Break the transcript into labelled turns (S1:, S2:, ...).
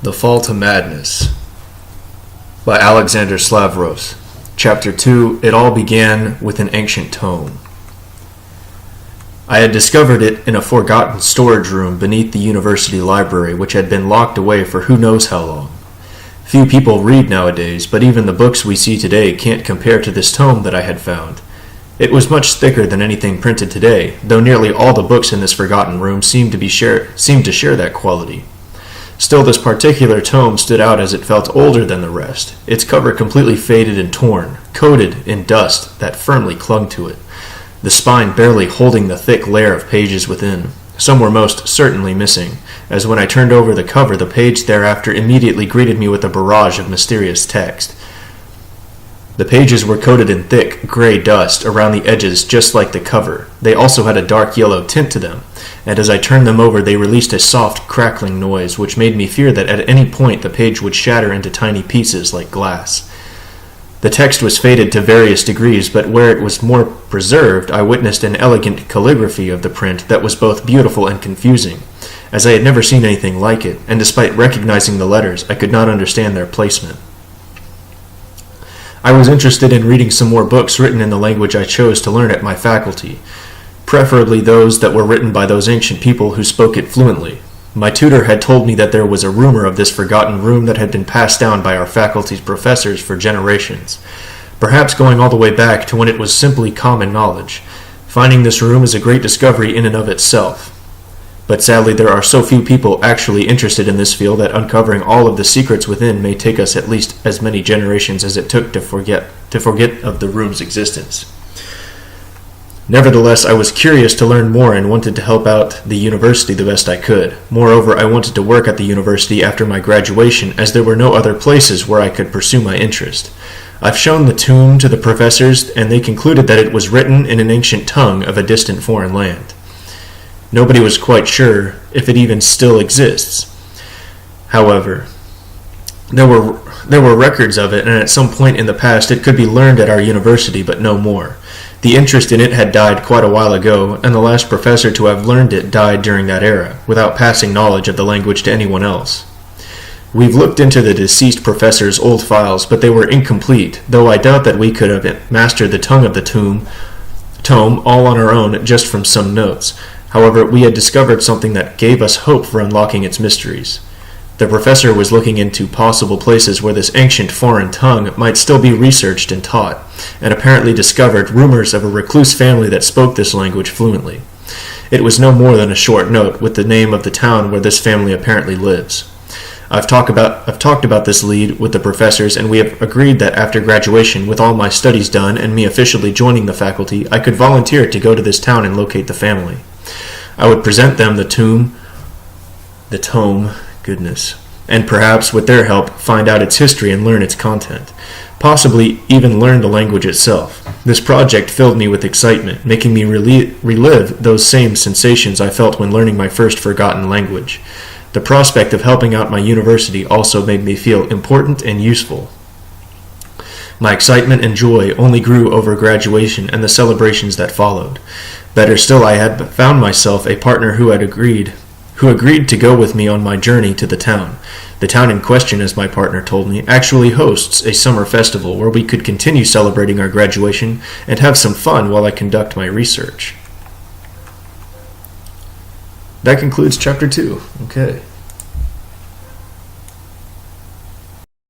S1: The Fall to Madness by Alexander Slavros. Chapter 2. It all began with an ancient tome. I had discovered it in a forgotten storage room beneath the university library, which had been locked away for who knows how long. Few people read nowadays, but even the books we see today can't compare to this tome that I had found. It was much thicker than anything printed today, though nearly all the books in this forgotten room seemed to share that quality. Still, this particular tome stood out as it felt older than the rest, its cover completely faded and torn, coated in dust that firmly clung to it, the spine barely holding the thick layer of pages within. Some were most certainly missing, as when I turned over the cover, the page thereafter immediately greeted me with a barrage of mysterious text. The pages were coated in thick, gray dust around the edges just like the cover. They also had a dark yellow tint to them, and as I turned them over they released a soft, crackling noise which made me fear that at any point the page would shatter into tiny pieces like glass. The text was faded to various degrees, but where it was more preserved, I witnessed an elegant calligraphy of the print that was both beautiful and confusing, as I had never seen anything like it, and despite recognizing the letters, I could not understand their placement. I was interested in reading some more books written in the language I chose to learn at my faculty, preferably those that were written by those ancient people who spoke it fluently. My tutor had told me that there was a rumor of this forgotten room that had been passed down by our faculty's professors for generations, perhaps going all the way back to when it was simply common knowledge. Finding this room is a great discovery in and of itself. But sadly, there are so few people actually interested in this field that uncovering all of the secrets within may take us at least as many generations as it took to forget of the room's existence. Nevertheless, I was curious to learn more and wanted to help out the university the best I could. Moreover, I wanted to work at the university after my graduation, as there were no other places where I could pursue my interest. I've shown the tomb to the professors, and they concluded that it was written in an ancient tongue of a distant foreign land. Nobody was quite sure if it even still exists. However, there were records of it, and at some point in the past it could be learned at our university, but no more. The interest in it had died quite a while ago, and the last professor to have learned it died during that era, without passing knowledge of the language to anyone else. We've looked into the deceased professor's old files, but they were incomplete, though I doubt that we could have mastered the tongue of the tome all on our own just from some notes. However, we had discovered something that gave us hope for unlocking its mysteries. The professor was looking into possible places where this ancient foreign tongue might still be researched and taught, and apparently discovered rumors of a recluse family that spoke this language fluently. It was no more than a short note with the name of the town where this family apparently lives. I've talked about this lead with the professors, and we have agreed that after graduation, with all my studies done and me officially joining the faculty, I could volunteer to go to this town and locate the family. I would present them the tome, and perhaps, with their help, find out its history and learn its content. Possibly even learn the language itself. This project filled me with excitement, making me relive those same sensations I felt when learning my first forgotten language. The prospect of helping out my university also made me feel important and useful. My excitement and joy only grew over graduation and the celebrations that followed. Better still, I had found myself a partner who agreed to go with me on my journey to the town. The town in question, as my partner told me, actually hosts a summer festival where we could continue celebrating our graduation and have some fun while I conduct my research. That concludes Chapter 2. Okay.